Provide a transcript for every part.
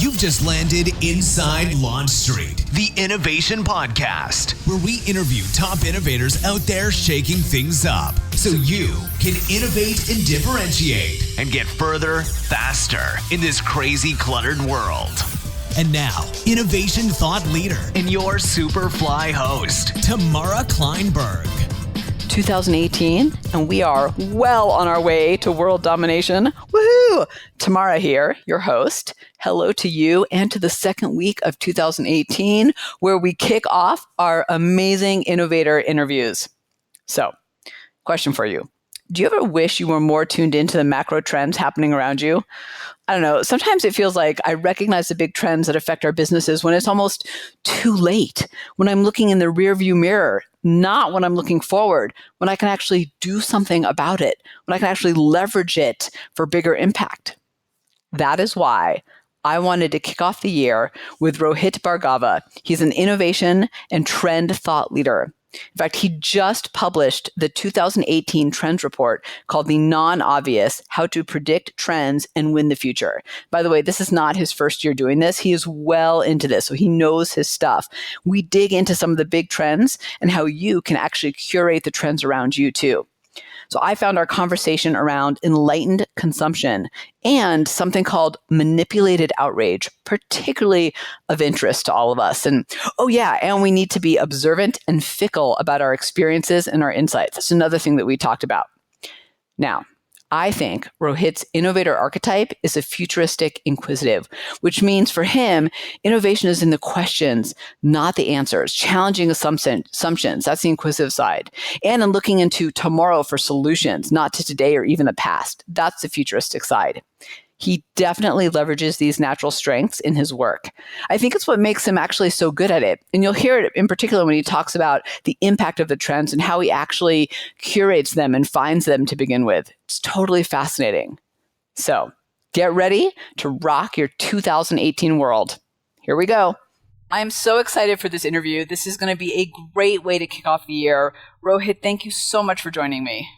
You've just landed inside Launch Street, the innovation podcast, where we interview top innovators out there shaking things up so you can innovate and differentiate and get further, faster in this crazy, cluttered world. And now, innovation thought leader and your Superfly host, Tamara Kleinberg. 2018, and we are well on our way to world domination. Woohoo! Tamara here, your host. Hello to you and to the second week of 2018, where we kick off our amazing innovator interviews. So, question for you. Do you ever wish you were more tuned into the macro trends happening around you? I don't know. Sometimes it feels like I recognize the big trends that affect our businesses when it's almost too late, when I'm looking in the rearview mirror, not when I'm looking forward, when I can actually do something about it, when I can actually leverage it for bigger impact. That is why I wanted to kick off the year with Rohit Bhargava. He's an innovation and trend thought leader. In fact, he just published the 2018 trends report called The Non-Obvious: How to Predict Trends and Win the Future. By the way, this is not his first year doing this. He is well into this, so he knows his stuff. We dig into some of the big trends and how you can actually curate the trends around you too. So I found our conversation around enlightened consumption and something called manipulated outrage particularly of interest to all of us. And and we need to be observant and fickle about our experiences and our insights. That's another thing that we talked about. Now, I think Rohit's innovator archetype is a futuristic inquisitive, which means for him, innovation is in the questions, not the answers, challenging assumptions. That's the inquisitive side. And in looking into tomorrow for solutions, not to today or even the past. That's the futuristic side. He definitely leverages these natural strengths in his work. I think it's what makes him actually so good at it. And you'll hear it in particular when he talks about the impact of the trends and how he actually curates them and finds them to begin with. It's totally fascinating. So get ready to rock your 2018 world. Here we go. I am so excited for this interview. This is going to be a great way to kick off the year. Rohit, thank you so much for joining me.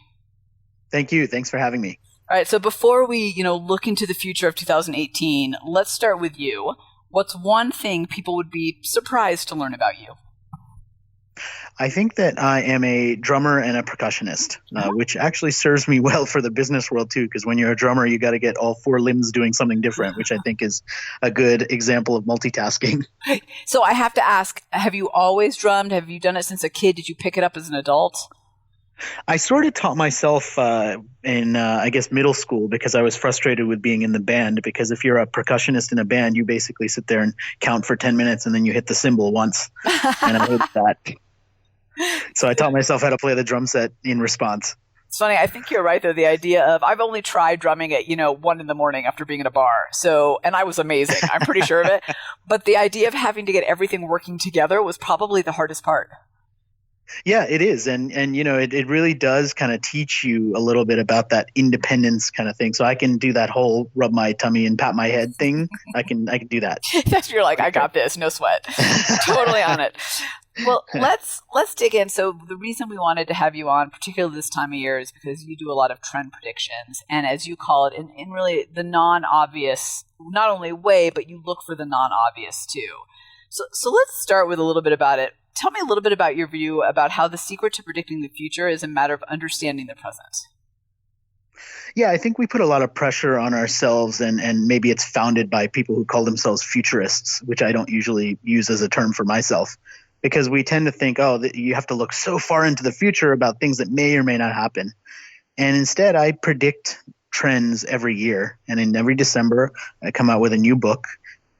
Thank you. Thanks for having me. All right, so before we, look into the future of 2018, let's start with you. What's one thing people would be surprised to learn about you? I think that I am a drummer and a percussionist, which actually serves me well for the business world too, because when you're a drummer, you got to get all four limbs doing something different, which I think is a good example of multitasking. So I have to ask, have you always drummed? Have you done it since a kid? Did you pick it up as an adult? I sort of taught myself in middle school because I was frustrated with being in the band, because if you're a percussionist in a band, you basically sit there and count for 10 minutes and then you hit the cymbal once. And I hated that. So I taught myself how to play the drum set in response. It's funny. I think you're right, though. The idea of I've only tried drumming at, 1 a.m. after being in a bar. And I was amazing. I'm pretty sure of it. But the idea of having to get everything working together was probably the hardest part. Yeah, it is. And it really does kind of teach you a little bit about that independence kind of thing. So I can do that whole rub my tummy and pat my head thing. I can do that. You're like, I got this, no sweat. Totally on it. Well, let's dig in. So the reason we wanted to have you on, particularly this time of year, is because you do a lot of trend predictions. And as you call it, in really the non-obvious, not only way, but you look for the non-obvious too. So let's start with a little bit about it. Tell me a little bit about your view about how the secret to predicting the future is a matter of understanding the present. Yeah, I think we put a lot of pressure on ourselves, and maybe it's founded by people who call themselves futurists, which I don't usually use as a term for myself, because we tend to think, that you have to look so far into the future about things that may or may not happen. And instead, I predict trends every year. And in every December, I come out with a new book.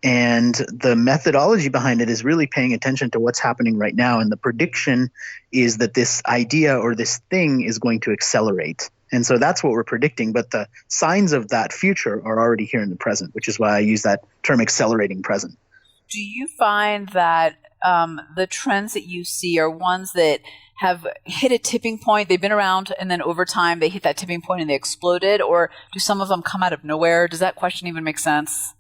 And the methodology behind it is really paying attention to what's happening right now. And the prediction is that this idea or this thing is going to accelerate. And so that's what we're predicting. But the signs of that future are already here in the present, which is why I use that term accelerating present. Do you find that the trends that you see are ones that have hit a tipping point, they've been around, and then over time they hit that tipping point and they exploded? Or do some of them come out of nowhere? Does that question even make sense?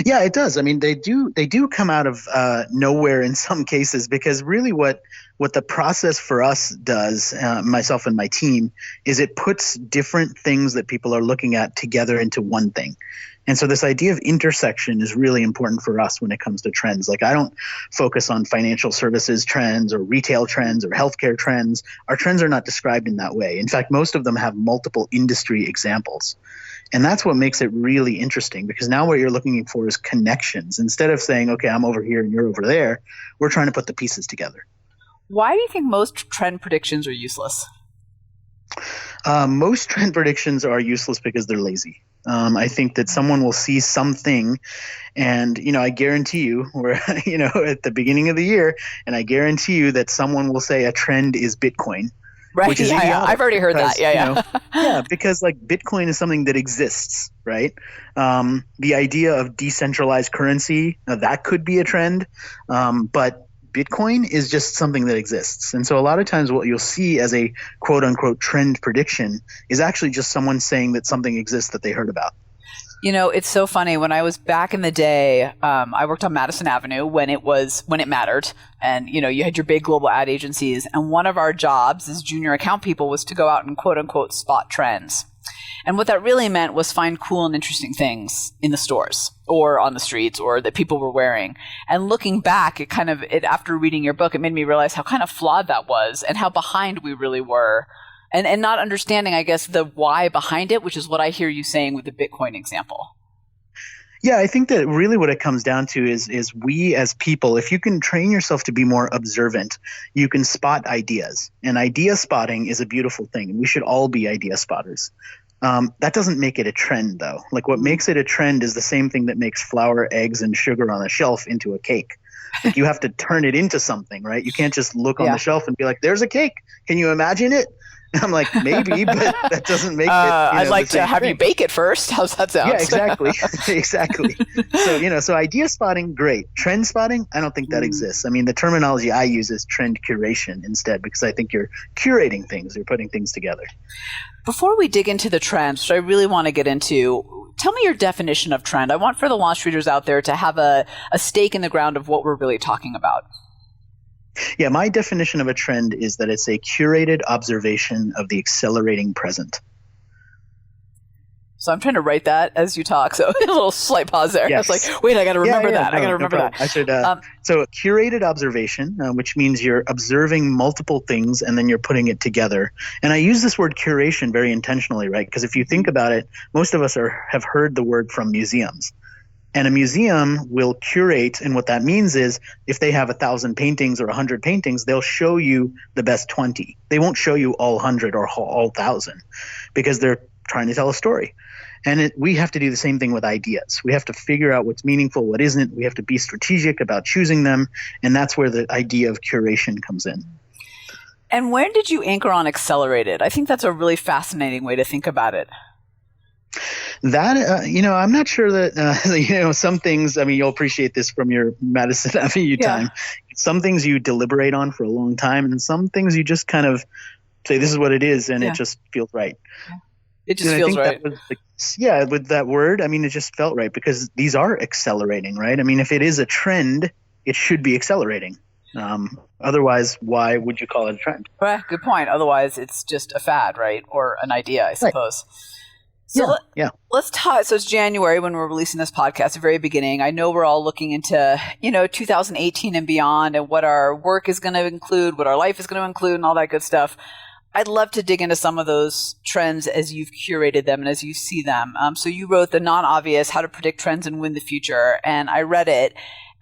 Yeah, it does. I mean, they do come out of nowhere in some cases, because really what the process for us does, myself and my team, is it puts different things that people are looking at together into one thing. And so this idea of intersection is really important for us when it comes to trends. Like, I don't focus on financial services trends or retail trends or healthcare trends. Our trends are not described in that way. In fact, most of them have multiple industry examples. And that's what makes it really interesting, because now what you're looking for is connections. Instead of saying, okay, I'm over here and you're over there, we're trying to put the pieces together. Why do you think most trend predictions are useless? Most trend predictions are useless because they're lazy. I think that someone will see something, and I guarantee you, we're at the beginning of the year, and I guarantee you that someone will say a trend is Bitcoin. Right. Which is yeah. I've already heard that. Yeah. Yeah, because like Bitcoin is something that exists, right? The idea of decentralized currency, that could be a trend, but Bitcoin is just something that exists. And so a lot of times what you'll see as a quote unquote trend prediction is actually just someone saying that something exists that they heard about. It's so funny. When I was back in the day, I worked on Madison Avenue when it mattered. And, you had your big global ad agencies. And one of our jobs as junior account people was to go out and quote unquote spot trends. And what that really meant was find cool and interesting things in the stores or on the streets or that people were wearing. And looking back, after reading your book, it made me realize how kind of flawed that was and how behind we really were. And not understanding, I guess, the why behind it, which is what I hear you saying with the Bitcoin example. Yeah, I think that really what it comes down to is we as people, if you can train yourself to be more observant, you can spot ideas. And idea spotting is a beautiful thing. And we should all be idea spotters. That doesn't make it a trend, though. Like, what makes it a trend is the same thing that makes flour, eggs, and sugar on a shelf into a cake. Like, you have to turn it into something, right? You can't just look on the shelf and be like, there's a cake. Can you imagine it? I'm like, maybe, but that doesn't make it. I'd like to have you bake it first. How's that sound? Yeah, exactly. Exactly. So idea spotting, great. Trend spotting, I don't think that exists. I mean, the terminology I use is trend curation instead, because I think you're curating things, you're putting things together. Before we dig into the trends, which I really want to get into, tell me your definition of trend. I want for the launch readers out there to have a stake in the ground of what we're really talking about. Yeah, my definition of a trend is that it's a curated observation of the accelerating present. So I'm trying to write that as you talk. So a little slight pause there. Yes. I was like, wait, I got to remember that. I got to remember that. I should. So a curated observation, which means you're observing multiple things and then you're putting it together. And I use this word curation very intentionally, right? Because if you think about it, most of us have heard the word from museums. And a museum will curate, and what that means is if they have 1,000 paintings or 100 paintings, they'll show you the best 20. They won't show you all 100 or all 1,000 because they're trying to tell a story. And we have to do the same thing with ideas. We have to figure out what's meaningful, what isn't. We have to be strategic about choosing them, and that's where the idea of curation comes in. And when did you anchor on Accelerated? I think that's a really fascinating way to think about it. That, I'm not sure that, some things, I mean, you'll appreciate this from your Madison Avenue time. Some things you deliberate on for a long time, and some things you just kind of say, this is what it is, and it just feels right. It just feels right. With that word, I mean, it just felt right because these are accelerating, right? I mean, if it is a trend, it should be accelerating. Otherwise, why would you call it a trend? Well, good point. Otherwise, it's just a fad, right? Or an idea, I suppose. Right. So let's talk. So it's January when we're releasing this podcast, the very beginning. I know we're all looking into, 2018 and beyond and what our work is going to include, what our life is going to include and all that good stuff. I'd love to dig into some of those trends as you've curated them and as you see them. So you wrote The Non-Obvious, How to Predict Trends and Win the Future. And I read it.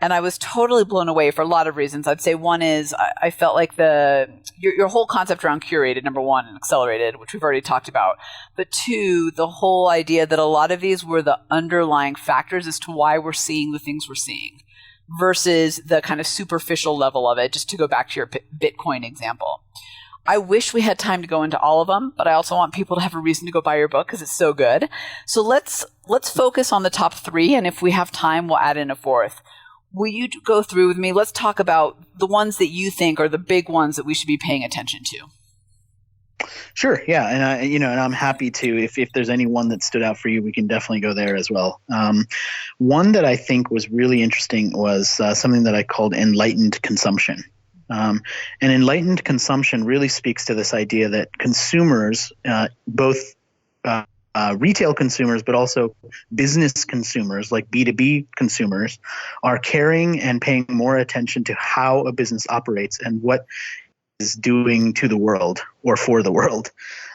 And I was totally blown away for a lot of reasons. I'd say one is I felt like your whole concept around curated, number one, and accelerated, which we've already talked about. But two, the whole idea that a lot of these were the underlying factors as to why we're seeing the things we're seeing versus the kind of superficial level of it, just to go back to your Bitcoin example. I wish we had time to go into all of them, but I also want people to have a reason to go buy your book because it's so good. So let's focus on the top three, and if we have time, we'll add in a fourth. Will you go through with me? Let's talk about the ones that you think are the big ones that we should be paying attention to. Sure. Yeah. And I'm happy to, if there's any one that stood out for you, we can definitely go there as well. One that I think was really interesting was something that I called enlightened consumption. And enlightened consumption really speaks to this idea that consumers, both retail consumers, but also business consumers like B2B consumers, are caring and paying more attention to how a business operates and what is doing to the world or for the world.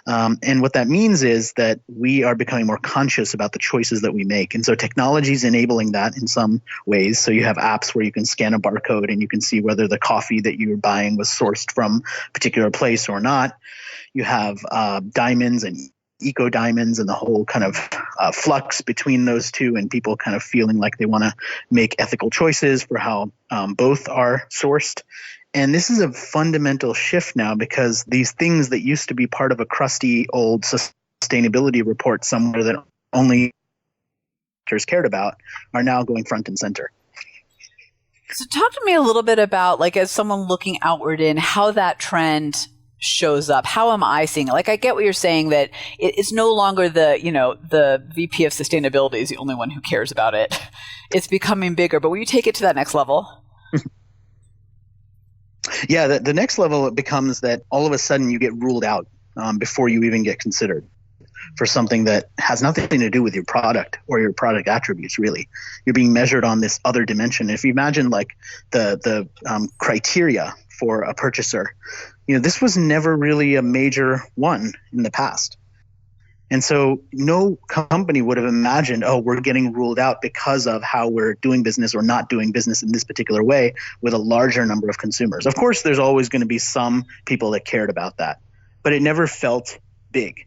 And what that means is that we are becoming more conscious about the choices that we make. And so technology is enabling that in some ways. So you have apps where you can scan a barcode and you can see whether the coffee that you're buying was sourced from a particular place or not. You have diamonds and eco diamonds and the whole kind of flux between those two, and people kind of feeling like they want to make ethical choices for how both are sourced. And this is a fundamental shift now, because these things that used to be part of a crusty old sustainability report somewhere that only cared about are now going front and center. So talk to me a little bit about, like, as someone looking outward in, how that trend shows up. How am I seeing it? Like, I get what you're saying, that it's no longer the VP of sustainability is the only one who cares about it. It's becoming bigger. But will you take it to that next level? Yeah, the next level, it becomes that all of a sudden you get ruled out before you even get considered for something that has nothing to do with your product or your product attributes, really. You're being measured on this other dimension. If you imagine like the criteria for a purchaser, this was never really a major one in the past. And so no company would have imagined, we're getting ruled out because of how we're doing business or not doing business in this particular way with a larger number of consumers. Of course, there's always going to be some people that cared about that, but it never felt big.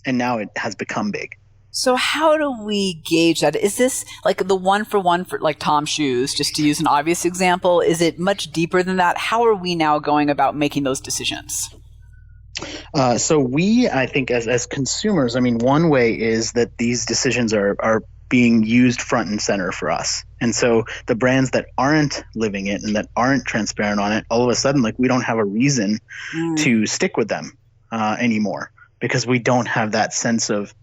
And now it has become big. So how do we gauge that? Is this like the one for like Tom's shoes, just to use an obvious example? Is it much deeper than that? How are we now going about making those decisions? So I think as consumers, one way is that these decisions are being used front and center for us. And so the brands that aren't living it and that aren't transparent on it, all of a sudden, like, we don't have a reason to stick with them anymore, because we don't have that sense of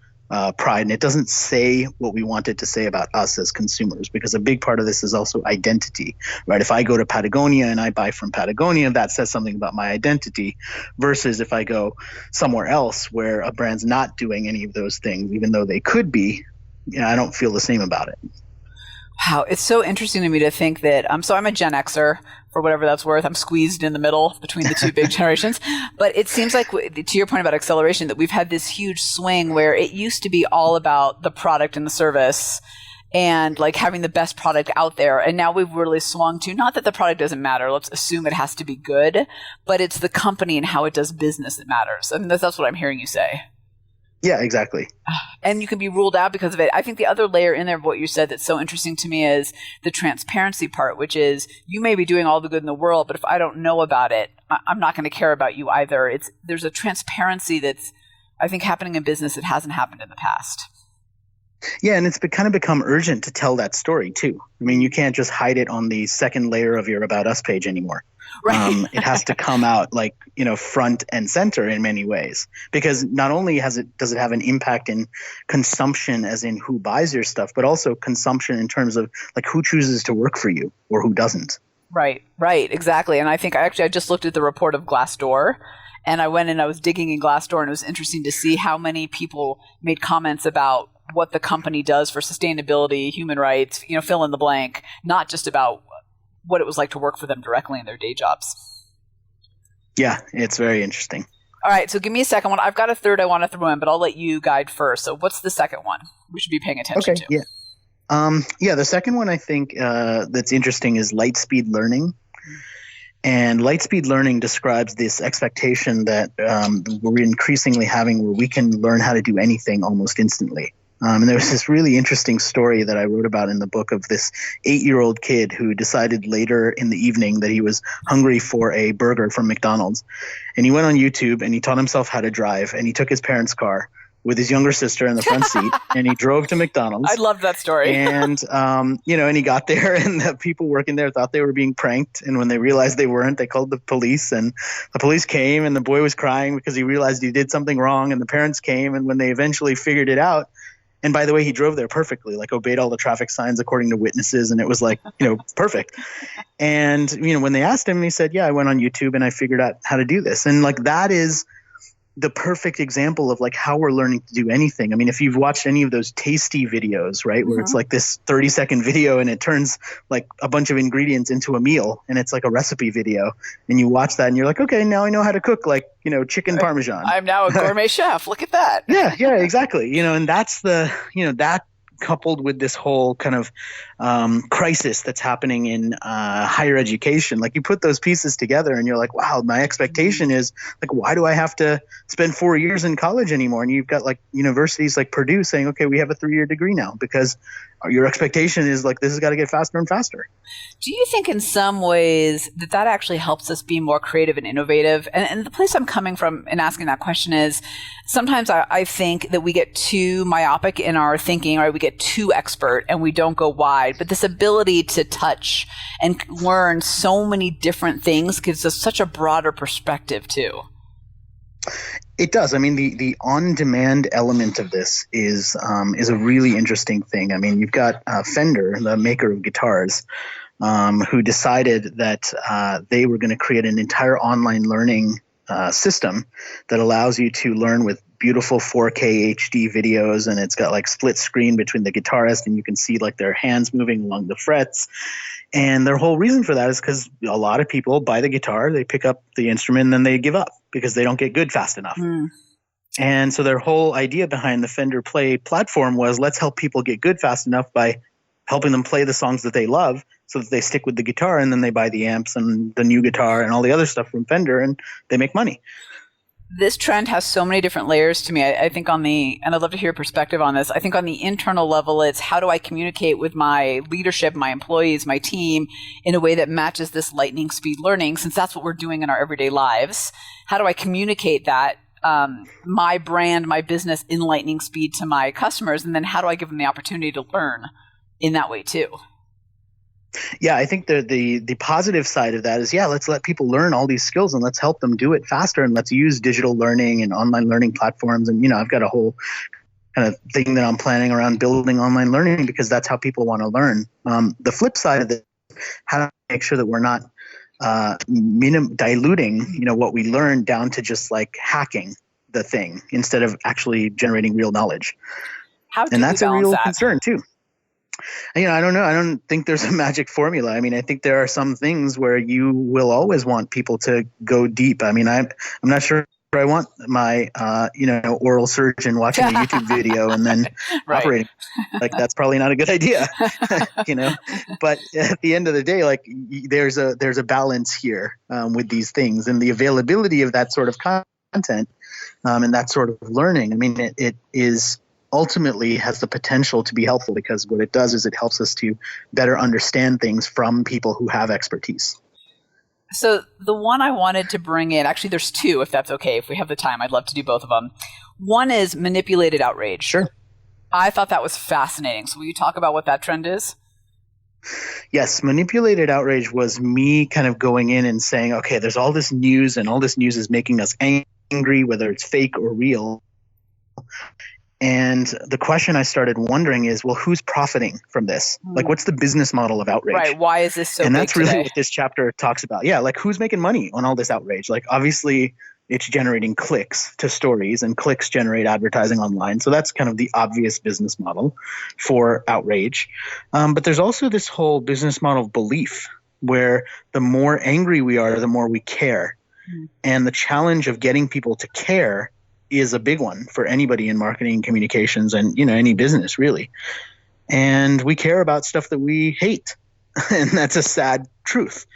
pride. And it doesn't say what we want it to say about us as consumers, because a big part of this is also identity, right? If I go to Patagonia and I buy from Patagonia, that says something about my identity, versus if I go somewhere else where a brand's not doing any of those things, even though they could be, I don't feel the same about it. Wow, it's so interesting to me to think that I'm a Gen Xer, for whatever that's worth. I'm squeezed in the middle between the two big generations. But it seems like, to your point about acceleration, that we've had this huge swing where it used to be all about the product and the service and like having the best product out there. And now we've really swung to, not that the product doesn't matter, let's assume it has to be good, but it's the company and how it does business that matters. That's what I'm hearing you say. Yeah, exactly. And you can be ruled out because of it. I think the other layer in there of what you said that's so interesting to me is the transparency part, which is you may be doing all the good in the world, but if I don't know about it, I'm not going to care about you either. There's a transparency that's, I think, happening in business that hasn't happened in the past. Yeah, and it's kind of become urgent to tell that story too. You can't just hide it on the second layer of your About Us page anymore. Right. It has to come out front and center in many ways, because not only does it have an impact in consumption, as in who buys your stuff, but also consumption in terms of like who chooses to work for you or who doesn't. Right, exactly. And I think I just looked at the report of Glassdoor, and I went and I was digging in Glassdoor, and it was interesting to see how many people made comments about what the company does for sustainability, human rights, fill in the blank, not just about what it was like to work for them directly in their day jobs. Yeah, it's very interesting. All right, so give me a second one. I've got a third I want to throw in, but I'll let you guide first. So what's the second one we should be paying attention to? Yeah. The second one I think that's interesting is light speed learning. And light speed learning describes this expectation that we're increasingly having, where we can learn how to do anything almost instantly. And there was this really interesting story that I wrote about in the book of this 8-year-old kid who decided later in the evening that he was hungry for a burger from McDonald's. And he went on YouTube and he taught himself how to drive, and he took his parents' car, with his younger sister in the front seat, and he drove to McDonald's. I love that story. And, and he got there, and the people working there thought they were being pranked. And when they realized they weren't, they called the police, and the police came, and the boy was crying because he realized he did something wrong, and the parents came. And when they eventually figured it out, and by the way, he drove there perfectly, like obeyed all the traffic signs according to witnesses. And it was like, perfect. And, when they asked him, he said, yeah, I went on YouTube and I figured out how to do this. And like, that is the perfect example of like how we're learning to do anything. I mean, if you've watched any of those tasty videos, right, where it's like this 30-second video and it turns like a bunch of ingredients into a meal, and it's like a recipe video, and you watch that and you're like, okay, now I know how to cook like, chicken Parmesan. I'm now a gourmet chef. Look at that. Yeah, exactly. And that's that coupled with this whole kind of crisis that's happening in higher education. Like, you put those pieces together and you're like, wow, my expectation is like, why do I have to spend 4 years in college anymore? And you've got like universities like Purdue saying, okay, we have a 3-year degree now, because your expectation is like, this has got to get faster and faster. Do you think in some ways that actually helps us be more creative and innovative? And the place I'm coming from in asking that question is sometimes I think that we get too myopic in our thinking, or we get too expert and we don't go wide. But this ability to touch and learn so many different things gives us such a broader perspective too. It does. I mean, the on-demand element of this is a really interesting thing. I mean, you've got Fender, the maker of guitars, who decided that they were going to create an entire online learning system that allows you to learn with beautiful 4K HD videos, and it's got like split screen between the guitarist, and you can see like their hands moving along the frets. And their whole reason for that is because a lot of people buy the guitar, they pick up the instrument, and then they give up because they don't get good fast enough. And so their whole idea behind the Fender Play platform was, let's help people get good fast enough by helping them play the songs that they love, so that they stick with the guitar, and then they buy the amps and the new guitar and all the other stuff from Fender, and they make money. This trend has so many different layers to me. I think and I'd love to hear your perspective on this. I think on the internal level, it's how do I communicate with my leadership, my employees, my team in a way that matches this lightning speed learning, since that's what we're doing in our everyday lives. How do I communicate that, my brand, my business in lightning speed to my customers? And then how do I give them the opportunity to learn in that way too? Yeah, I think the positive side of that is, let's let people learn all these skills and let's help them do it faster, and let's use digital learning and online learning platforms. And, I've got a whole kind of thing that I'm planning around building online learning, because that's how people want to learn. The flip side of it, how to make sure that we're not diluting, what we learn down to just like hacking the thing instead of actually generating real knowledge. And that's a real concern too. I don't know. I don't think there's a magic formula. I mean, I think there are some things where you will always want people to go deep. I mean, I'm not sure I want my, oral surgeon watching a YouTube video and then operating. Like, that's probably not a good idea, But at the end of the day, like, there's a balance here with these things, and the availability of that sort of content and that sort of learning. I mean, it is ultimately has the potential to be helpful, because what it does is it helps us to better understand things from people who have expertise. So the one I wanted to bring in, actually there's two, if that's okay. If we have the time, I'd love to do both of them. One is manipulated outrage. Sure. I thought that was fascinating. So will you talk about what that trend is? Yes, manipulated outrage was me kind of going in and saying, okay, there's all this news, and all this news is making us angry, whether it's fake or real. And the question I started wondering is, well, who's profiting from this? Like, what's the business model of outrage? Right. Why is this so big And that's really today? what this chapter talks about. Yeah, like, who's making money on all this outrage? Like, obviously, it's generating clicks to stories, and clicks generate advertising online. So that's kind of the obvious business model for outrage. But there's also this whole business model of belief, where the more angry we are, the more we care. And the challenge of getting people to care is a big one for anybody in marketing, communications, and any business really. And we care about stuff that we hate, and that's a sad truth.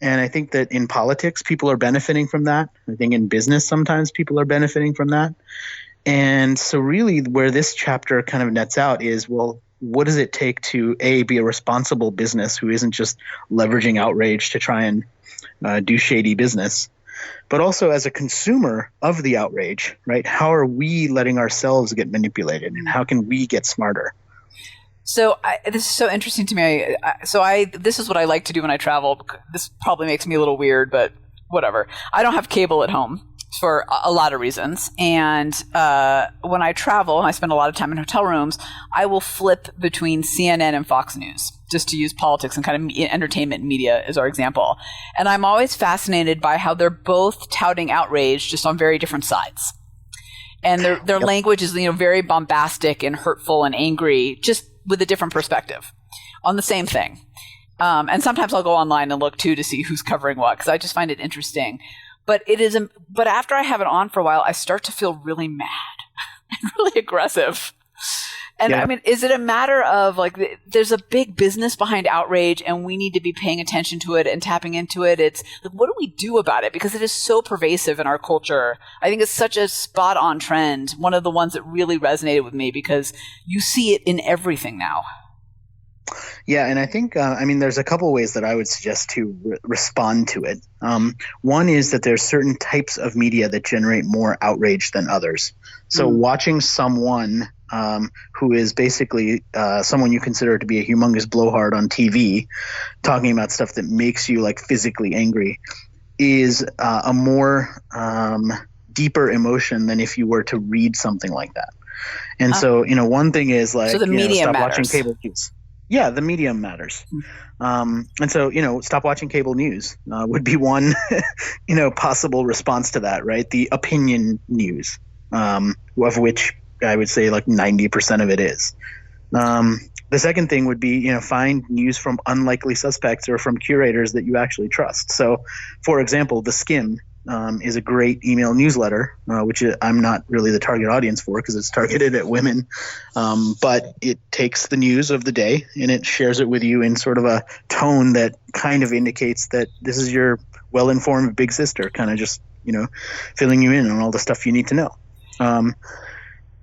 And I think that in politics, people are benefiting from that. I think in business, sometimes people are benefiting from that. And so really where this chapter kind of nets out is, well, what does it take to be a responsible business who isn't just leveraging outrage to try and do shady business? but also as a consumer of the outrage, right? How are we letting ourselves get manipulated, and how can we get smarter? So this is so interesting to me. This is what I like to do when I travel. This probably makes me a little weird, but whatever. I don't have cable at home for a lot of reasons. And when I travel, and I spend a lot of time in hotel rooms, I will flip between CNN and Fox News, just to use politics and kind of entertainment media as our example. And I'm always fascinated by how they're both touting outrage just on very different sides. And their language is, very bombastic and hurtful and angry, just with a different perspective on the same thing. And sometimes I'll go online and look too to see who's covering what, because I just find it interesting. But but after I have it on for a while, I start to feel really mad and really aggressive. And I mean, is it a matter of there's a big business behind outrage and we need to be paying attention to it and tapping into it? It's what do we do about it? Because it is so pervasive in our culture. I think it's such a spot on trend. One of the ones that really resonated with me because you see it in everything now. Yeah, and I think, there's a couple ways that I would suggest to respond to it. One is that there's certain types of media that generate more outrage than others. So watching someone who is basically someone you consider to be a humongous blowhard on TV talking about stuff that makes you physically angry is a more deeper emotion than if you were to read something like that. And so, one thing is so the media stop matters. watching cable news. Yeah, the medium matters. And so, stop watching cable news would be one, possible response to that, right? The opinion news, of which I would say 90% of it is. The second thing would be, find news from unlikely suspects or from curators that you actually trust. So, for example, the Skim is a great email newsletter, which I'm not really the target audience for because it's targeted at women. But it takes the news of the day and it shares it with you in sort of a tone that kind of indicates that this is your well-informed big sister, kind of just, filling you in on all the stuff you need to know.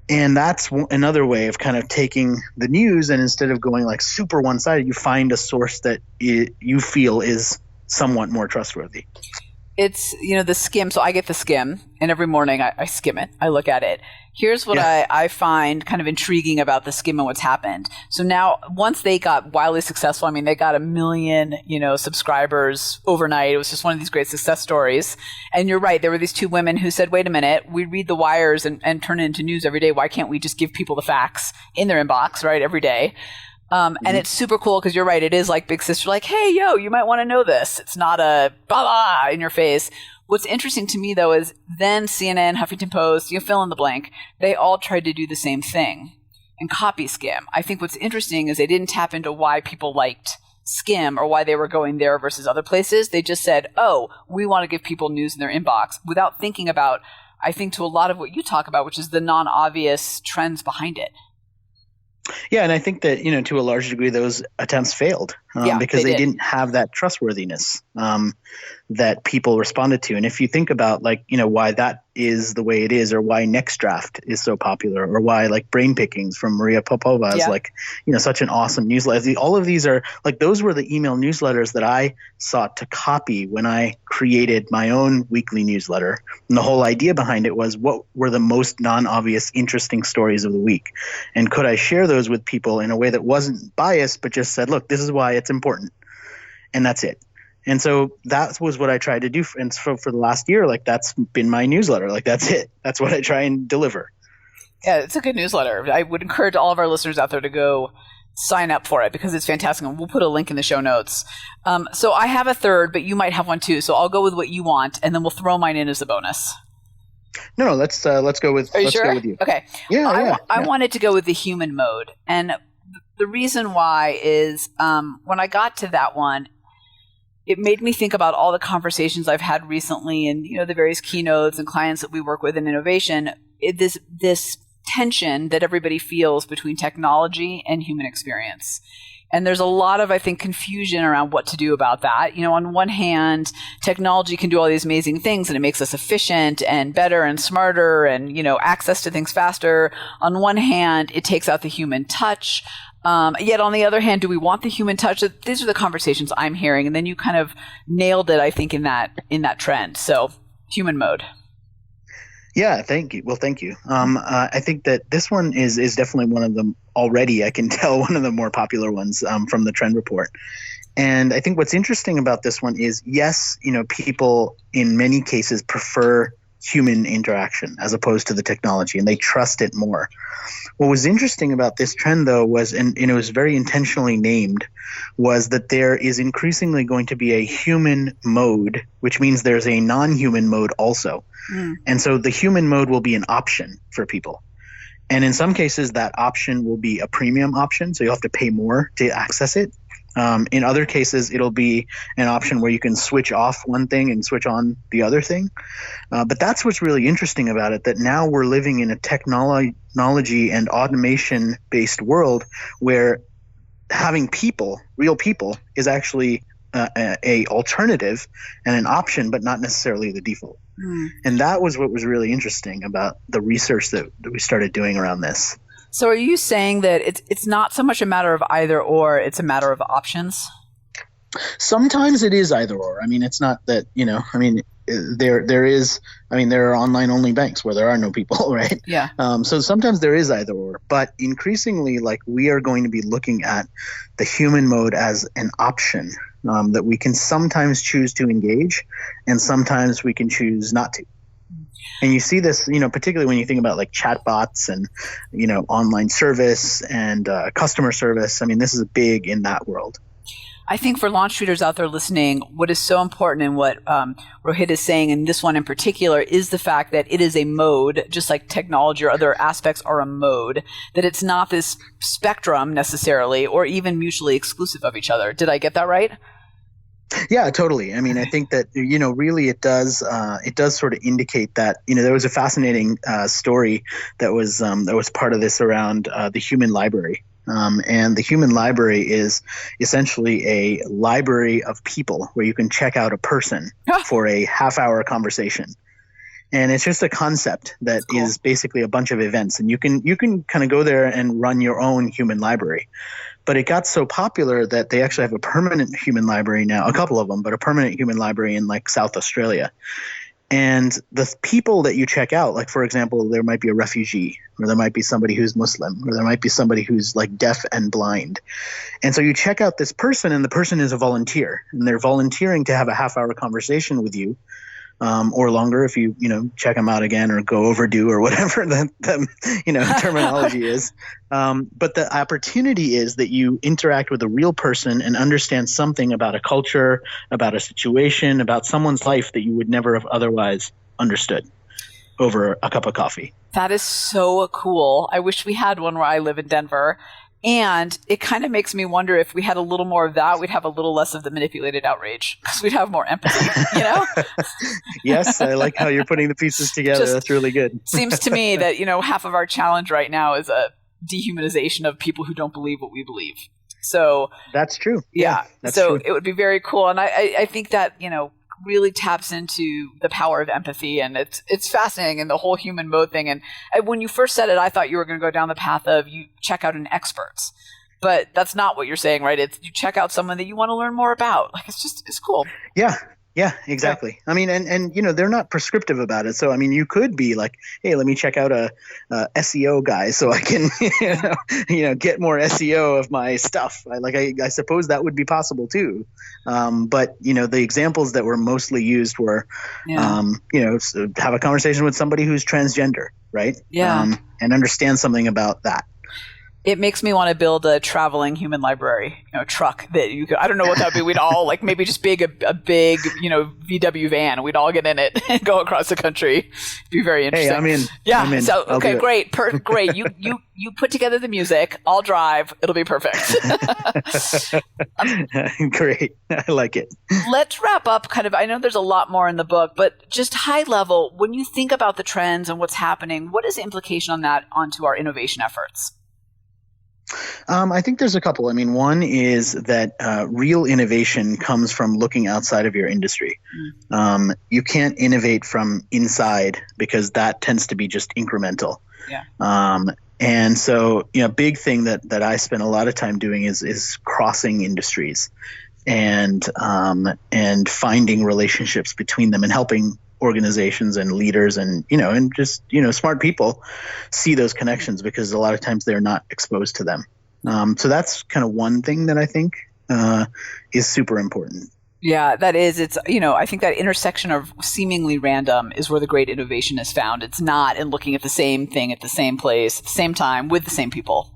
And that's another way of kind of taking the news and instead of going super one-sided, you find a source that you feel is somewhat more trustworthy. It's, the Skim. So I get the Skim, and every morning I skim it. I look at it. Here's what I find kind of intriguing about the Skim and what's happened. So now, once they got wildly successful, they got 1 million, subscribers overnight. It was just one of these great success stories. And you're right. There were these two women who said, wait a minute, we read the wires and turn it into news every day. Why can't we just give people the facts in their inbox, right, every day? And it's super cool because you're right. It is like Big Sister, hey, yo, you might want to know this. It's not a blah, blah in your face. What's interesting to me, though, is then CNN, Huffington Post, fill in the blank, they all tried to do the same thing and copy Skim. I think what's interesting is they didn't tap into why people liked Skim or why they were going there versus other places. They just said, oh, we want to give people news in their inbox without thinking about, I think, to a lot of what you talk about, which is the non-obvious trends behind it. Yeah, and I think that, to a large degree, those attempts failed because they didn't have that trustworthiness that people responded to. And if you think about, why that is the way it is or why Next Draft is so popular or why, Brain Pickings from Maria Popova is, such an awesome newsletter. All of these are, those were the email newsletters that I sought to copy when I created my own weekly newsletter. And the whole idea behind it was what were the most non-obvious, interesting stories of the week? And could I share those with people in a way that wasn't biased but just said, look, this is why it's important. And that's it. And so that was what I tried to do. And for the last year, that's been my newsletter. That's it. That's what I try and deliver. Yeah, it's a good newsletter. I would encourage all of our listeners out there to go sign up for it because it's fantastic. And we'll put a link in the show notes. So I have a third, but you might have one too. So I'll go with what you want, and then we'll throw mine in as a bonus. No, let's go with. Are you let's sure? Go with you. Okay. Yeah, I wanted to go with the human mode, and the reason why is when I got to that one, it made me think about all the conversations I've had recently and, the various keynotes and clients that we work with in innovation, this tension that everybody feels between technology and human experience. And there's a lot of, I think, confusion around what to do about that. On one hand, technology can do all these amazing things and it makes us efficient and better and smarter and, access to things faster. On one hand, it takes out the human touch. Yet on the other hand, do we want the human touch? These are the conversations I'm hearing. And then you kind of nailed it, I think, in that trend. So human mode. Yeah, thank you. Well, thank you. I think that this one is definitely one of them already. I can tell one of the more popular ones from the trend report. And I think what's interesting about this one is, yes, people in many cases prefer human interaction as opposed to the technology, and they trust it more. What was interesting about this trend, though, was, and it was very intentionally named, was that there is increasingly going to be a human mode, which means there's a non-human mode also. And so the human mode will be an option for people. And in some cases, that option will be a premium option, so you'll have to pay more to access it. In other cases, it'll be an option where you can switch off one thing and switch on the other thing. But that's what's really interesting about it, that now we're living in a technology and automation-based world where having people, real people, is actually a alternative and an option, but not necessarily the default. And that was what was really interesting about the research that we started doing around this. So are you saying that it's not so much a matter of either or, it's a matter of options? Sometimes it is either or. I mean, it's not that, there are online only banks where there are no people, right? Yeah. So sometimes there is either or, but increasingly, we are going to be looking at the human mode as an option that we can sometimes choose to engage, and sometimes we can choose not to. And you see this, particularly when you think about chatbots and, online service and customer service. I mean, this is big in that world. I think for launch readers out there listening, what is so important and what Rohit is saying, and this one in particular, is the fact that it is a mode, just like technology or other aspects are a mode, that it's not this spectrum necessarily or even mutually exclusive of each other. Did I get that right? Yeah, totally. I mean, I think that, really it does sort of indicate that, there was a fascinating story that was part of this around the human library. And the human library is essentially a library of people where you can check out a person for a half-hour conversation. And it's just a concept that is basically a bunch of events. And you can kind of go there and run your own human library. But it got so popular that they actually have a permanent human library now, a couple of them, but a permanent human library in South Australia. And the people that you check out, for example, there might be a refugee, or there might be somebody who's Muslim, or there might be somebody who's deaf and blind. And so you check out this person, and the person is a volunteer, and they're volunteering to have a half-hour conversation with you. Or longer if you check them out again or go overdue or whatever the terminology is. But the opportunity is that you interact with a real person and understand something about a culture, about a situation, about someone's life that you would never have otherwise understood over a cup of coffee. That is so cool. I wish we had one where I live in Denver. And it kind of makes me wonder if we had a little more of that, we'd have a little less of the manipulated outrage because we'd have more empathy, Yes, I like how you're putting the pieces together. That's really good. Seems to me that, half of our challenge right now is a dehumanization of people who don't believe what we believe. So that's true. Yeah. That's so true. It would be very cool. And I think that, really taps into the power of empathy, and it's fascinating, and the whole human mode thing. And when you first said it, I thought you were going to go down the path of you check out an expert, but that's not what you're saying, right? It's you check out someone that you want to learn more about. It's cool. Yeah, exactly. I mean, and they're not prescriptive about it. So, I mean, you could be like, hey, let me check out a SEO guy so I can, get more SEO of my stuff. I suppose that would be possible too. But, the examples that were mostly used were, have a conversation with somebody who's transgender, right? Yeah. And understand something about that. It makes me want to build a traveling human library, truck that you could, I don't know what that would be. We'd all maybe just a big, VW van. We'd all get in it and go across the country. It'd be very interesting. Hey, I'm in. Yeah. I'm in. So, okay, great. Great. You put together the music. I'll drive. It'll be perfect. Great. I like it. Let's wrap up I know there's a lot more in the book, but just high level, when you think about the trends and what's happening, what is the implication on that onto our innovation efforts? I think there's a couple. I mean, one is that real innovation comes from looking outside of your industry. You can't innovate from inside because that tends to be just incremental. Yeah. And so, big thing that I spend a lot of time doing is crossing industries and finding relationships between them and helping organizations and leaders and, and just, smart people see those connections because a lot of times they're not exposed to them. So that's kind of one thing that I think is super important. Yeah, that is. It's, I think that intersection of seemingly random is where the great innovation is found. It's not in looking at the same thing at the same place, at the same time, with the same people.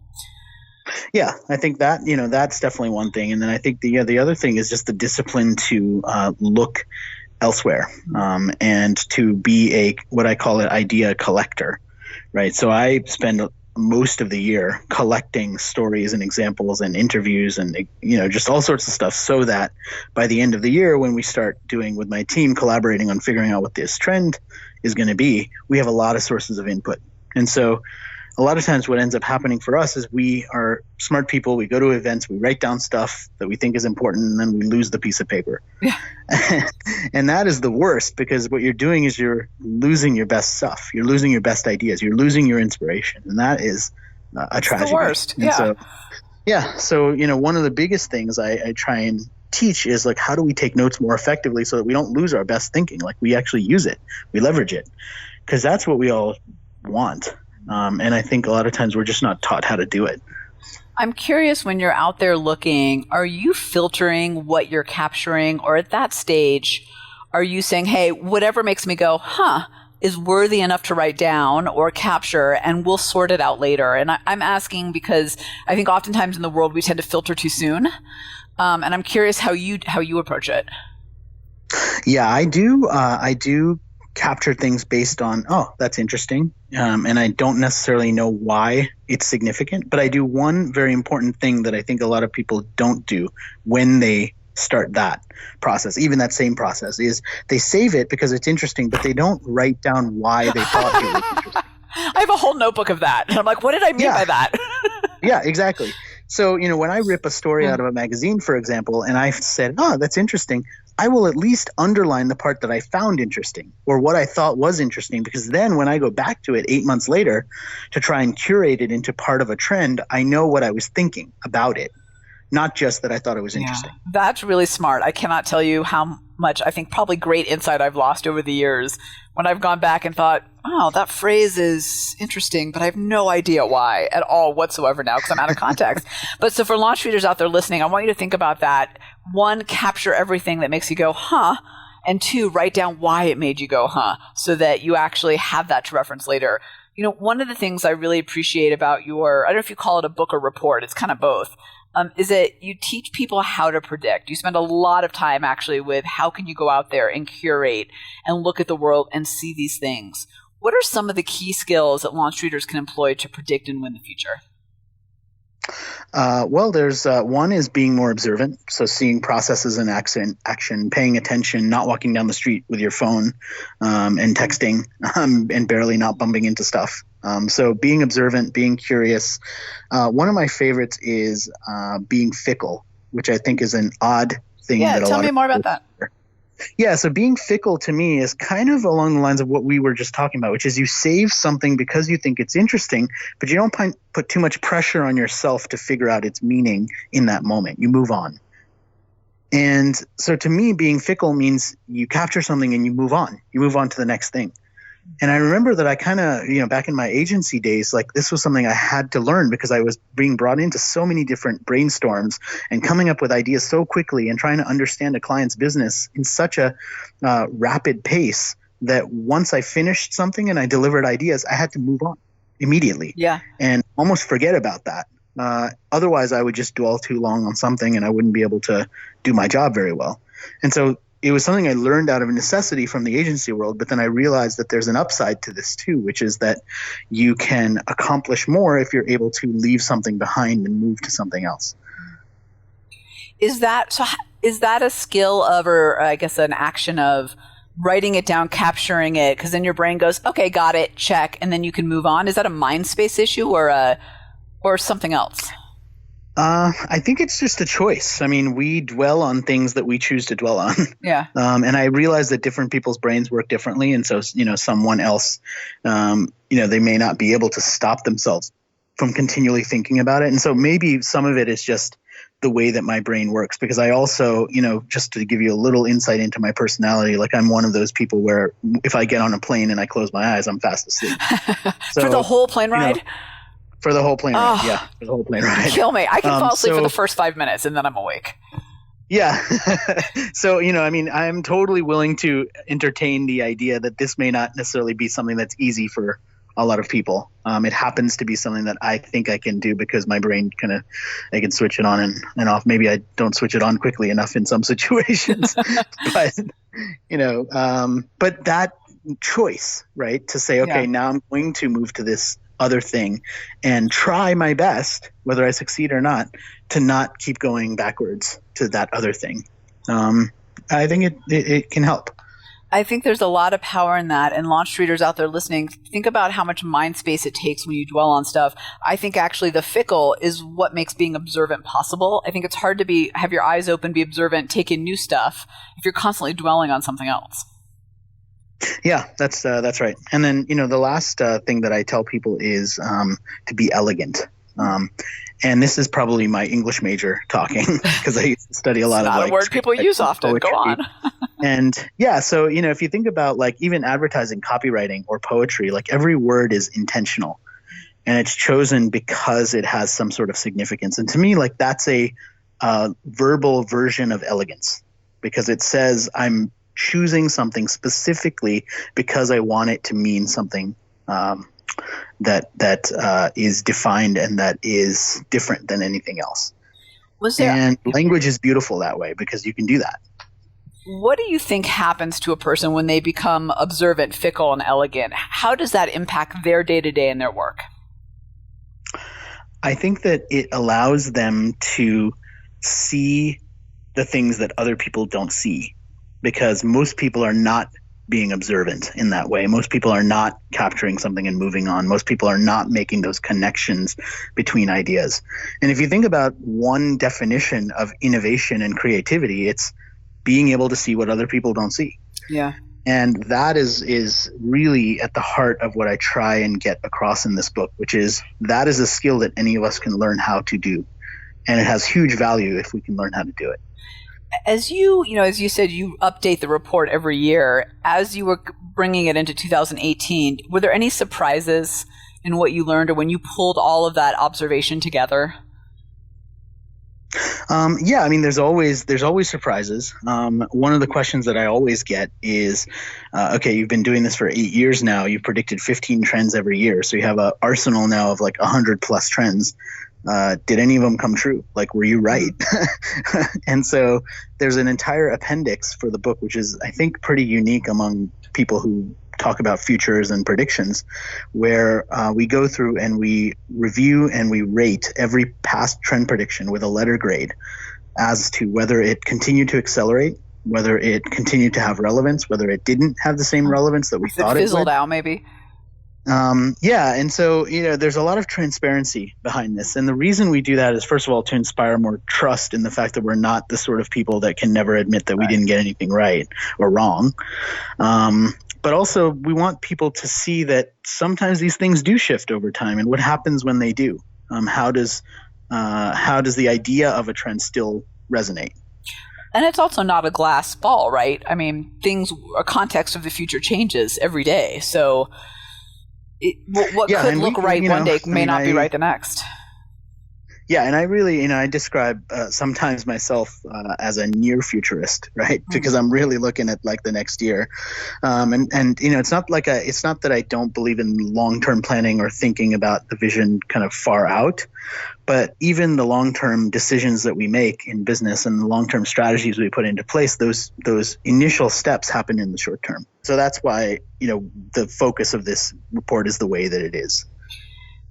Yeah, I think that, that's definitely one thing. And then I think the other thing is just the discipline to look elsewhere and to be what I call an idea collector, right? So I spend most of the year collecting stories and examples and interviews and, just all sorts of stuff so that by the end of the year, when we start doing with my team, collaborating on figuring out what this trend is going to be, we have a lot of sources of input. And so a lot of times what ends up happening for us is we are smart people. We go to events, we write down stuff that we think is important, and then we lose the piece of paper. Yeah. And that is the worst because what you're doing is you're losing your best stuff. You're losing your best ideas. You're losing your inspiration. And that is a tragedy. The worst. Yeah. So, one of the biggest things I try and teach is like, how do we take notes more effectively so that we don't lose our best thinking? Like we actually use it, we leverage it, because that's what we all want. And I think a lot of times we're just not taught how to do it. I'm curious, when you're out there looking, are you filtering what you're capturing? Or at that stage, are you saying, hey, whatever makes me go, is worthy enough to write down or capture, and we'll sort it out later? And I'm asking because I think oftentimes in the world we tend to filter too soon. And I'm curious how you approach it. Yeah, I do capture things based on, that's interesting. And I don't necessarily know why it's significant, but I do one very important thing that I think a lot of people don't do when they start that process, even that same process, is they save it because it's interesting, but they don't write down why they thought it was interesting. I have a whole notebook of that. And I'm like, what did I mean by that? Yeah, exactly. So, when I rip a story out of a magazine, for example, and I said, that's interesting, I will at least underline the part that I found interesting or what I thought was interesting, because then when I go back to it 8 months later to try and curate it into part of a trend, I know what I was thinking about it, not just that I thought it was interesting. That's really smart. I cannot tell you how much, I think probably great insight I've lost over the years when I've gone back and thought, that phrase is interesting, but I have no idea why at all whatsoever now because I'm out of context. But so for launch readers out there listening, I want you to think about that. One, capture everything that makes you go, and two, write down why it made you go, so that you actually have that to reference later. One of the things I really appreciate about your, I don't know if you call it a book or report, it's kind of both, is that you teach people how to predict. You spend a lot of time actually with how can you go out there and curate and look at the world and see these things. What are some of the key skills that launch readers can employ to predict and win the future? Well, there's one is being more observant. So seeing processes in action, paying attention, not walking down the street with your phone and texting and barely not bumping into stuff. So being observant, being curious. One of my favorites is being fickle, which I think is an odd thing. Yeah, tell me more about that. Yeah, so being fickle to me is kind of along the lines of what we were just talking about, which is you save something because you think it's interesting, but you don't put too much pressure on yourself to figure out its meaning in that moment. You move on. And so to me, being fickle means you capture something and you move on. You move on to the next thing. And I remember that I kind of, back in my agency days, like this was something I had to learn because I was being brought into so many different brainstorms and coming up with ideas so quickly and trying to understand a client's business in such a rapid pace that once I finished something and I delivered ideas, I had to move on immediately. Yeah. And almost forget about that. Otherwise, I would just dwell too long on something and I wouldn't be able to do my job very well. And so it was something I learned out of necessity from the agency world, but then I realized that there's an upside to this too, which is that you can accomplish more if you're able to leave something behind and move to something else. Is that a skill of, or I guess an action of writing it down, capturing it, because then your brain goes, okay, got it, check, and then you can move on? Is that a mind space issue or something else? I think it's just a choice. I mean, we dwell on things that we choose to dwell on. Yeah. And I realize that different people's brains work differently. And so, someone else, they may not be able to stop themselves from continually thinking about it. And so maybe some of it is just the way that my brain works, because I also, just to give you a little insight into my personality, like I'm one of those people where if I get on a plane and I close my eyes, I'm fast asleep. So, for the whole plane ride? For the whole plane ride, yeah. For the whole plane ride. Kill me. I can fall asleep for the first 5 minutes and then I'm awake. Yeah. So, I'm totally willing to entertain the idea that this may not necessarily be something that's easy for a lot of people. It happens to be something that I think I can do because my brain I can switch it on and off. Maybe I don't switch it on quickly enough in some situations, but that choice, right? To say, okay, now I'm going to move to this other thing and try my best, whether I succeed or not, to not keep going backwards to that other thing. I think it can help. I think there's a lot of power in that. And launch readers out there listening, think about how much mind space it takes when you dwell on stuff. I think actually the fickle is what makes being observant possible. I think it's hard to have your eyes open, be observant, take in new stuff if you're constantly dwelling on something else. Yeah, that's right. And then, the last thing that I tell people is to be elegant. And this is probably my English major talking because I used to study a lot of not a word people use often. Poetry. Go on. And yeah, so, if you think about like even advertising, copywriting, or poetry, like every word is intentional and it's chosen because it has some sort of significance. And to me, like that's a verbal version of elegance, because it says I'm choosing something specifically because I want it to mean something that is defined and that is different than anything else. And language is beautiful that way because you can do that. What do you think happens to a person when they become observant, fickle, and elegant? How does that impact their day-to-day and their work? I think that it allows them to see the things that other people don't see, because most people are not being observant in that way. Most people are not capturing something and moving on. Most people are not making those connections between ideas. And if you think about one definition of innovation and creativity, it's being able to see what other people don't see. Yeah. And that is really at the heart of what I try and get across in this book, which is that is a skill that any of us can learn how to do. And it has huge value if we can learn how to do it. As you said, you update the report every year. As you were bringing it into 2018, were there any surprises in what you learned or when you pulled all of that observation together? Yeah, there's always surprises. One of the questions that I always get is, okay, you've been doing this for 8 years now. You've predicted 15 trends every year. So you have an arsenal now of like 100 plus trends. Did any of them come true? Like, were you right? And so there's an entire appendix for the book, which is, I think, pretty unique among people who talk about futures and predictions, where we go through and we review and we rate every past trend prediction with a letter grade as to whether it continued to accelerate, whether it continued to have relevance, whether it didn't have the same relevance that we thought it would. Fizzled out, maybe. Yeah. And so, there's a lot of transparency behind this. And the reason we do that is, first of all, to inspire more trust in the fact that we're not the sort of people that can never admit that we didn't get anything right or wrong. But also we want people to see that sometimes these things do shift over time, and what happens when they do. How does the idea of a trend still resonate? And it's also not a glass ball, right? A context of the future changes every day. So what could look right one day may not be right the next. Yeah, and I really, I describe sometimes myself as a near futurist, right? Mm-hmm. Because I'm really looking at like the next year, and it's not that I don't believe in long-term planning or thinking about the vision kind of far out, but even the long-term decisions that we make in business and the long-term strategies we put into place, those initial steps happen in the short term. So that's why the focus of this report is the way that it is.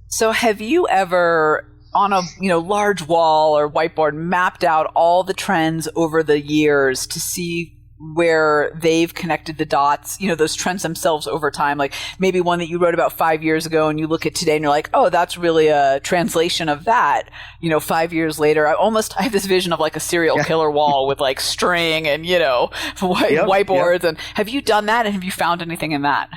So have you ever, on a large wall or whiteboard, mapped out all the trends over the years to see where they've connected the dots, those trends themselves over time? Like maybe one that you wrote about 5 years ago and you look at today and you're like, oh, that's really a translation of that. 5 years later, I have this vision of like a serial killer wall with like string and, whiteboards. Yep. And have you done that, and have you found anything in that?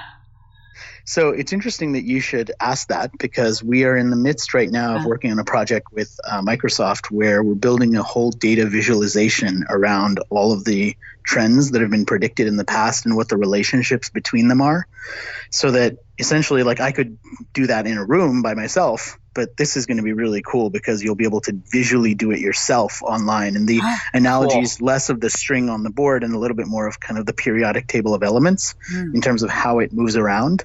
So it's interesting that you should ask that, because we are in the midst right now of working on a project with Microsoft where we're building a whole data visualization around all of the trends that have been predicted in the past and what the relationships between them are. So that essentially, like, I could do that in a room by myself, but this is going to be really cool because you'll be able to visually do it yourself online. And the analogy is less of the string on the board and a little bit more of kind of the periodic table of elements in terms of how it moves around.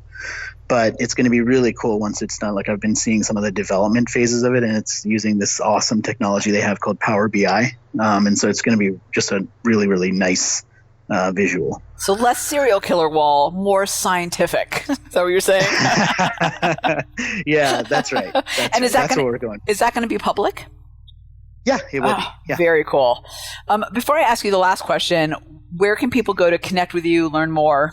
But it's going to be really cool once it's done. Like, I've been seeing some of the development phases of it, and it's using this awesome technology they have called Power BI. And so it's going to be just a really, really nice visual. So less serial killer wall, more scientific. Is that what you're saying? Yeah, that's right. That's where we're going. Is that going to be public? Yeah, it will be. Yeah. Very cool. Before I ask you the last question, where can people go to connect with you, learn more?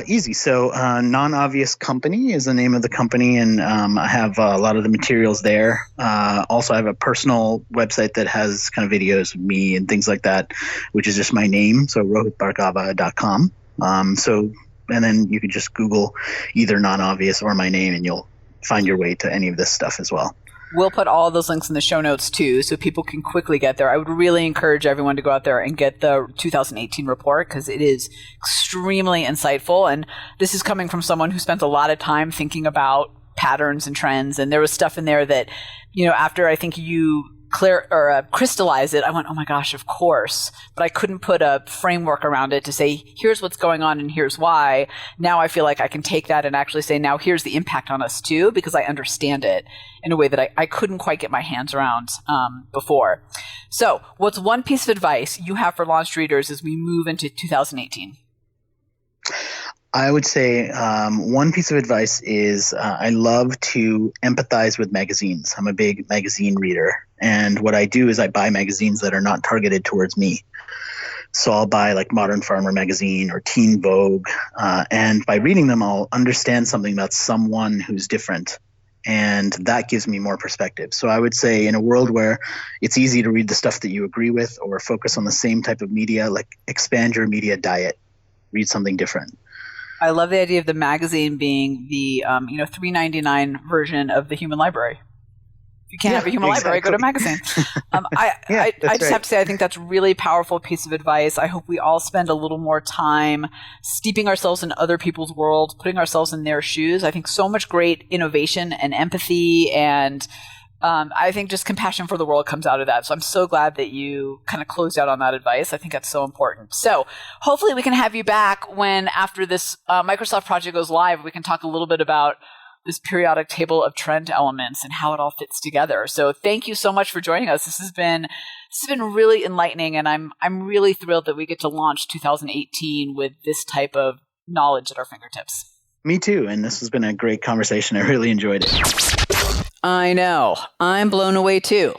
Easy. So Non-Obvious Company is the name of the company, and I have a lot of the materials there. Also, I have a personal website that has kind of videos of me and things like that, which is just my name, so rohitbhargava.com. And then you could just Google either Non-Obvious or my name, and you'll find your way to any of this stuff as well. We'll put all those links in the show notes too, so people can quickly get there. I would really encourage everyone to go out there and get the 2018 report, because it is extremely insightful. And this is coming from someone who spent a lot of time thinking about patterns and trends. And there was stuff in there that, after I think you crystallize it, I went, oh my gosh, of course. But I couldn't put a framework around it to say, here's what's going on and here's why. Now I feel like I can take that and actually say, now here's the impact on us too, because I understand it in a way that I couldn't quite get my hands around before. So what's one piece of advice you have for launched readers as we move into 2018? I would say one piece of advice is I love to empathize with magazines. I'm a big magazine reader. And what I do is I buy magazines that are not targeted towards me. So I'll buy like Modern Farmer magazine or Teen Vogue. And by reading them, I'll understand something about someone who's different. And that gives me more perspective. So I would say in a world where it's easy to read the stuff that you agree with or focus on the same type of media, like expand your media diet, read something different. I love the idea of the magazine being the $3.99 version of the Human Library. If you can't have a Human Library, go to a magazine. I just have to say, I think that's a really powerful piece of advice. I hope we all spend a little more time steeping ourselves in other people's worlds, putting ourselves in their shoes. I think so much great innovation and empathy and I think just compassion for the world comes out of that. So I'm so glad that you kind of closed out on that advice. I think that's so important. So hopefully we can have you back when, after this Microsoft project goes live, we can talk a little bit about this periodic table of trend elements and how it all fits together. So thank you so much for joining us. This has been really enlightening, and I'm really thrilled that we get to launch 2018 with this type of knowledge at our fingertips. Me too. And this has been a great conversation. I really enjoyed it. I know. I'm blown away too.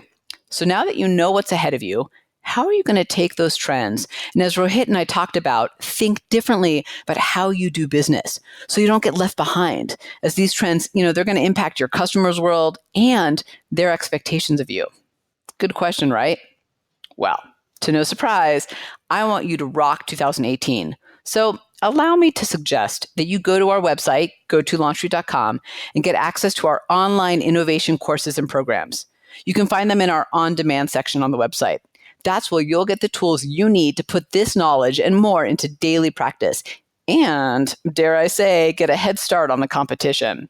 So now that you know what's ahead of you, how are you going to take those trends? And as Rohit and I talked about, think differently about how you do business so you don't get left behind, as these trends, they're going to impact your customers' world and their expectations of you. Good question, right? Well, to no surprise, I want you to rock 2018. So allow me to suggest that you go to our website, go-to-launchstreet.com, and get access to our online innovation courses and programs. You can find them in our OnDemand section on the website. That's where you'll get the tools you need to put this knowledge and more into daily practice and, dare I say, get a head start on the competition.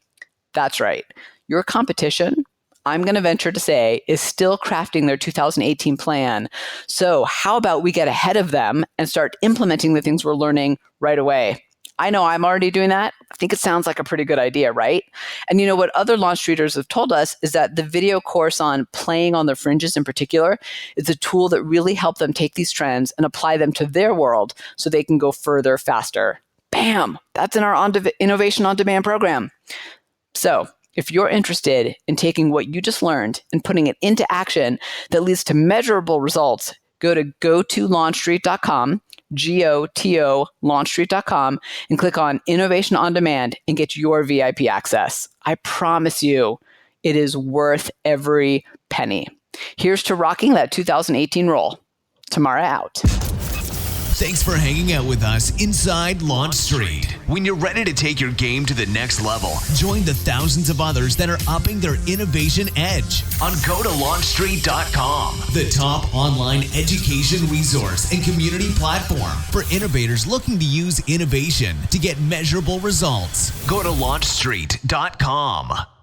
That's right. Your competition, I'm going to venture to say, is still crafting their 2018 plan. So how about we get ahead of them and start implementing the things we're learning right away? I know I'm already doing that. I think it sounds like a pretty good idea, right? And what other launch readers have told us is that the video course on playing on the fringes in particular is a tool that really helped them take these trends and apply them to their world so they can go further faster. Bam! That's in our Innovation on Demand program. So if you're interested in taking what you just learned and putting it into action that leads to measurable results, go to go-to-launchstreet.com, GOTO launchstreet.com, and click on Innovation on Demand and get your VIP access. I promise you, it is worth every penny. Here's to rocking that 2018 roll. Tamara out. Thanks for hanging out with us inside Launch Street. When you're ready to take your game to the next level, join the thousands of others that are upping their innovation edge on GoToLaunchStreet.com, the top online education resource and community platform for innovators looking to use innovation to get measurable results. Go to LaunchStreet.com.